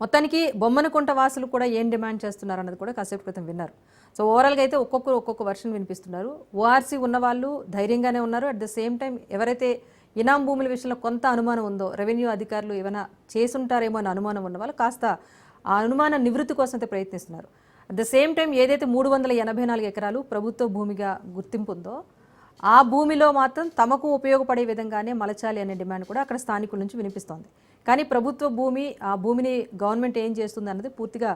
మొత్తానికి బొమ్మనకుంట వాసులు కూడా ఏం డిమాండ్ చేస్తున్నారు అన్నది కూడా కాసేపు క్రితం విన్నారు. సో ఓవరాల్గా అయితే ఒక్కొక్కరు ఒక్కొక్క వర్షన్ వినిపిస్తున్నారు. ఓఆర్సీ ఉన్న వాళ్ళు ధైర్యంగానే ఉన్నారు. అట్ ద సేమ్ టైం ఎవరైతే ఇనాం భూముల విషయంలో కొంత అనుమానం ఉందో, రెవెన్యూ అధికారులు ఏమైనా చేసుంటారేమో అని అనుమానం ఉన్న వాళ్ళు కాస్త ఆ అనుమాన నివృత్తి కోసం అయితే ప్రయత్నిస్తున్నారు. అట్ ద సేమ్ టైం ఏదైతే 384 ఎకరాలు ప్రభుత్వ భూమిగా గుర్తింపు ఉందో ఆ భూమిలో మాత్రం తమకు ఉపయోగపడే విధంగానే మలచాలి అనే డిమాండ్ కూడా అక్కడ స్థానికుల నుంచి వినిపిస్తోంది. కానీ ప్రభుత్వ భూమి, ఆ భూమిని గవర్నమెంట్ ఏం చేస్తుంది అన్నది పూర్తిగా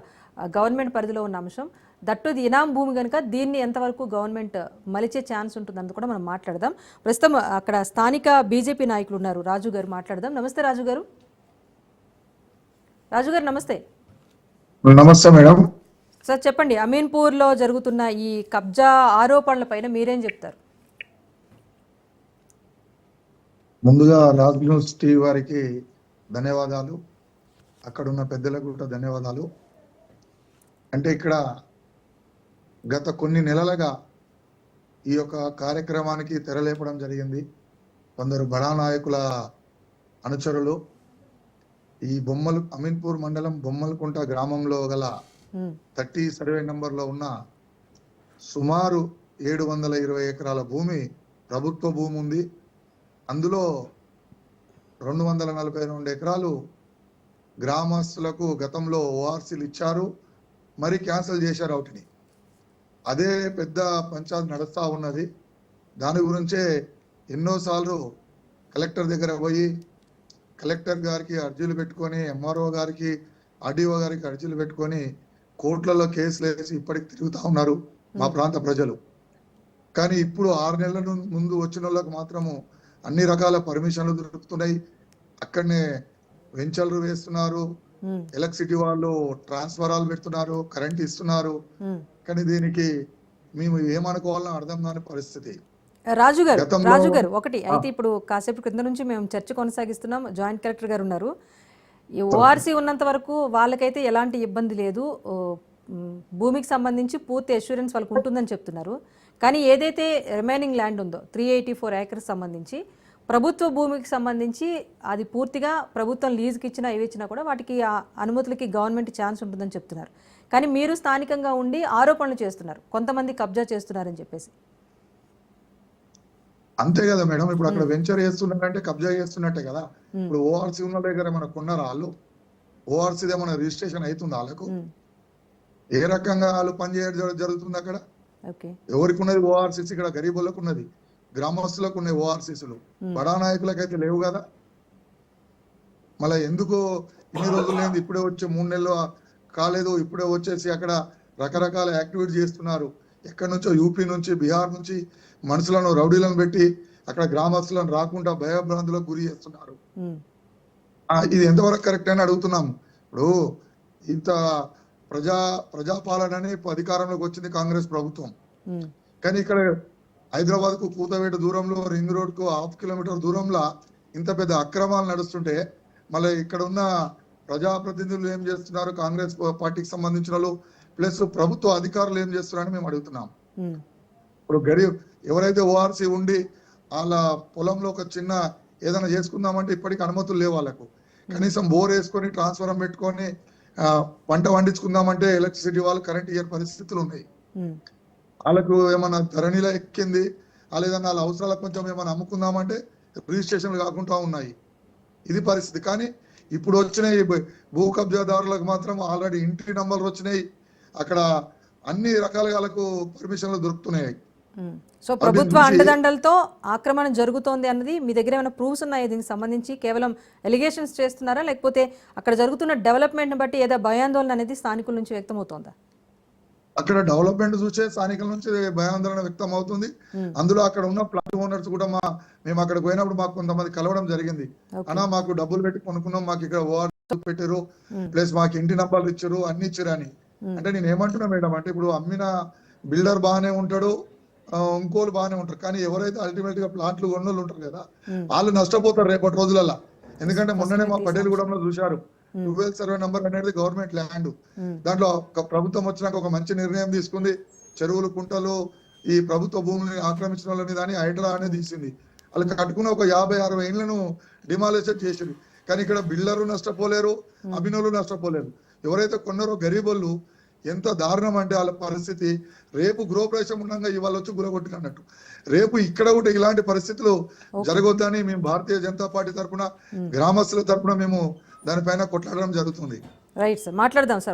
గవర్నమెంట్ పరిధిలో ఉన్న అంశం. దట్టు ఇది ఇనాం భూమి కనుక దీన్ని ఎంతవరకు గవర్నమెంట్ మలిచే ఛాన్స్ ఉంటుందని కూడా మనం మాట్లాడదాం. ప్రస్తుతం అక్కడ స్థానిక బీజేపీ నాయకులు ఉన్నారు, రాజు గారు, మాట్లాడదాం. నమస్తే రాజు గారు. రాజు గారు నమస్తే. నమస్తే మేడం. సార్ చెప్పండి, అమీన్పూర్లో జరుగుతున్న ఈ కబ్జా ఆరోపణల పైన మీరేం చెప్తారు? ముందుగా రాజ్ న్యూస్ టీవీ వారికి ధన్యవాదాలు, అక్కడ ఉన్న పెద్దలకు కూడా ధన్యవాదాలు. అంటే ఇక్కడ గత కొన్ని నెలలుగా ఈ యొక్క కార్యక్రమానికి తెరలేపడం జరిగింది. కొందరు బడా నాయకుల అనుచరులు ఈ అమీన్పూర్ మండలం బొమ్మలకుంట గ్రామంలో గల 30 సర్వే నంబర్లో ఉన్న సుమారు 720 ఎకరాల భూమి ప్రభుత్వ భూమి ఉంది. అందులో 242 ఎకరాలు గ్రామస్తులకు గతంలో ఓఆర్సీలు ఇచ్చారు, మరి క్యాన్సిల్ చేశారు వాటిని. అదే పెద్ద పంచాయతీ నడుస్తూ ఉన్నది. దాని గురించే ఎన్నోసార్లు కలెక్టర్ దగ్గర పోయి కలెక్టర్ గారికి అర్జీలు పెట్టుకొని, ఎంఆర్ఓ గారికి, ఆర్డీఓ గారికి అర్జీలు పెట్టుకొని కోర్టులలో కేసులు వేసి ఇప్పటికి తిరుగుతూ ఉన్నారు మా ప్రాంత ప్రజలు. కానీ ఇప్పుడు 6 నెలల ముందు వచ్చిన వాళ్ళకు మాత్రము అన్ని రకాల పర్మిషన్లు దొరుకుతున్నాయి. అక్కడనే వెంచర్లు వేస్తున్నారు, ఎలక్ట్రిసిటీ వాళ్ళు ట్రాన్స్ఫరాలు పెడుతున్నారు, కరెంట్ ఇస్తున్నారు. కానీ దీనికి మేము ఏమనుకోవాలో అర్థం కాని పరిస్థితి. రాజు గారు ఒకటి అయితే ఇప్పుడు కాసేపు కింద నుంచి మేము చర్చ కొనసాగిస్తున్నాం. జాయింట్ కలెక్టర్ గారు ఉన్నారు. ఈ ఓఆర్సీ ఉన్నంత వరకు వాళ్ళకైతే ఎలాంటి ఇబ్బంది లేదు, భూమికి సంబంధించి పూర్తి అష్యూరెన్స్ వాళ్ళకు ఉంటుందని చెప్తున్నారు. కానీ ఏదైతే రిమైనింగ్ ల్యాండ్ ఉందో 384 ఏకర్స్ సంబంధించి ప్రభుత్వ భూమికి సంబంధించి అది పూర్తిగా ప్రభుత్వం లీజుకి ఇచ్చినా ఏవి ఇచ్చినా కూడా వాటికి ఆ అనుమతులకి గవర్నమెంట్ ఛాన్స్ ఉంటుందని చెప్తున్నారు. కానీ మీరు స్థానికంగా ఉండి ఆరోపణలు చేస్తున్నారు, కొంతమంది కబ్జా చేస్తున్నారని చెప్పేసి. అంతే కదా మేడం, ఇప్పుడు అక్కడ వెంచర్ చేస్తున్నారంటే కబ్జా చేస్తున్నట్టే కదా. ఇప్పుడు ఓఆర్సీ ఉన్న దగ్గర మనకు ఉన్నారా వాళ్ళు? ఓఆర్సీ ఏమైనా రిజిస్ట్రేషన్ అవుతుంది వాళ్ళకు? ఏ రకంగా వాళ్ళు పనిచేయడం జరుగుతుంది అక్కడ? ఎవరికి ఉన్నది ఓఆర్సీసీ? ఇక్కడ గరీబులకు ఉన్నది, గ్రామస్తులకు ఉన్నాయి ఓఆర్సీసీలు, బడా నాయకులకు అయితే లేవు కదా. మళ్ళీ ఎందుకు ఇన్ని రోజులు లేదు, ఇప్పుడే వచ్చే 3 నెలలు కాలేదు, ఇప్పుడే వచ్చేసి అక్కడ రకరకాల యాక్టివిటీ చేస్తున్నారు. ఎక్కడి నుంచో యూపీ నుంచి, బీహార్ నుంచి మనుషులను, రౌడీలను పెట్టి అక్కడ గ్రామస్తులను రాకుండా భయభ్రాంతులకు గురి చేస్తున్నారు. ఇది ఎంతవరకు కరెక్ట్ అని అడుగుతున్నాము. ఇప్పుడు ఇంత ప్రజాపాలన అధికారంలోకి వచ్చింది కాంగ్రెస్ ప్రభుత్వం. కానీ ఇక్కడ హైదరాబాద్ కు కూతవేట దూరంలో, రింగ్ రోడ్ కు 1/2 కిలోమీటర్ దూరంలో ఇంత పెద్ద అక్రమాలు నడుస్తుంటే మళ్ళీ ఇక్కడ ఉన్న ప్రజాప్రతినిధులు ఏం చేస్తున్నారు, కాంగ్రెస్ పార్టీకి సంబంధించిన వాళ్ళు ప్లస్ ప్రభుత్వ అధికారులు ఏం చేస్తున్నారని మేము అడుగుతున్నాం. ఇప్పుడు గరీబ్ ఎవరైతే ఓఆర్సీ ఉండి వాళ్ళ పొలంలో ఒక చిన్న ఏదైనా చేసుకుందామంటే ఇప్పటికి అనుమతులు లేవు వాళ్ళకు. కనీసం బోర్ వేసుకొని ట్రాన్స్ఫారం పెట్టుకొని పంట పండించుకుందామంటే ఎలక్ట్రిసిటీ వాళ్ళు కరెంట్ ఇయ్యే పరిస్థితులు ఉన్నాయి. వాళ్ళకు ఏమన్నా ధరణిలో ఎక్కింది, లేదన్నా వాళ్ళ అవసరాలకు కొంచెం ఏమైనా అమ్ముకుందామంటే రిజిస్ట్రేషన్లు కాకుండా ఉన్నాయి. ఇది పరిస్థితి. కానీ ఇప్పుడు వచ్చినాయి భూ కబ్జాదారులకు మాత్రం ఆల్రెడీ ఇంటి నంబర్లు వచ్చినాయి, అక్కడ అన్ని రకాలుగా వాళ్ళకు పర్మిషన్లు దొరుకుతున్నాయి. సో ప్రభుత్వ అండదండలతో ఆక్రమణ జరుగుతోంది అన్నది మీ దగ్గర ఏమైనా ప్రూఫ్స్ ఉన్నాయా? దీనికి సంబంధించి కేవలం ఎలిగేషన్స్ చేస్తున్నారా, లేకపోతే అక్కడ జరుగుతున్న డెవలప్మెంట్ బట్టి ఏదో భయాందోళన అనేది స్థానికుల నుంచి వ్యక్తమవుతోందా? అక్కడ డెవలప్మెంట్ చూసే స్థానికుల నుంచి భయాందోళన వ్యక్తం అవుతుంది. అందులో అక్కడ ఉన్న ప్లాట్ ఓనర్స్ కూడా మేము అక్కడికి పోయినప్పుడు మాకు కొంతమంది కలవడం జరిగింది. అన్నా మాకు డబ్బులు పెట్టి కొనుక్కున్నాం, మాకు ఇక్కడ ఓఆర్సీ పెట్టారు, ప్లస్ మాకు ఇంటి నంబర్లు ఇచ్చారు, అన్ని ఇచ్చారు అని. అంటే నేను ఏమంటున్నా మేడం అంటే ఇప్పుడు అమ్మిన బిల్డర్ బాగానే ఉంటాడు, ఇంకోళ్ళు బాగానే ఉంటారు, కానీ ఎవరైతే అల్టిమేట్ గా ప్లాట్లు కొన్నోళ్ళు ఉంటారు కదా వాళ్ళు నష్టపోతారు రేపటి రోజులలో. ఎందుకంటే మొన్ననే మా పటేల్గూడెంలో చూశారు, 12 సర్వే నంబర్ అనేది గవర్నమెంట్ ల్యాండ్. దాంట్లో ప్రభుత్వం వచ్చినాక ఒక మంచి నిర్ణయం తీసుకుంది, చెరువులు, కుంటలు ఈ ప్రభుత్వ భూమిని ఆక్రమించిన వాళ్ళని దాన్ని హైడ్రా అనేది తీసింది. వాళ్ళకి కట్టుకున్న ఒక 50-60 ఏళ్లను డిమాలిషన్ చేసింది. కానీ ఇక్కడ బిల్డరు నష్టపోలేరు, అభినవులు నష్టపోలేరు. ఎవరైతే కొన్నారో గరీబోళ్ళు ఎంత దారుణం అంటే వాళ్ళ పరిస్థితి. రేపు గృహప్రవేశం ఉండగా ఇవాళ వచ్చి గురగొట్టుకున్నట్టు. రేపు ఇక్కడ కూడా ఇలాంటి పరిస్థితులు జరగొద్దని మేము భారతీయ జనతా పార్టీ తరఫున, గ్రామస్తుల తరఫున మేము దానిపైన కొట్లాడడం జరుగుతుంది. రైట్ సార్, మాట్లాడదాం సార్.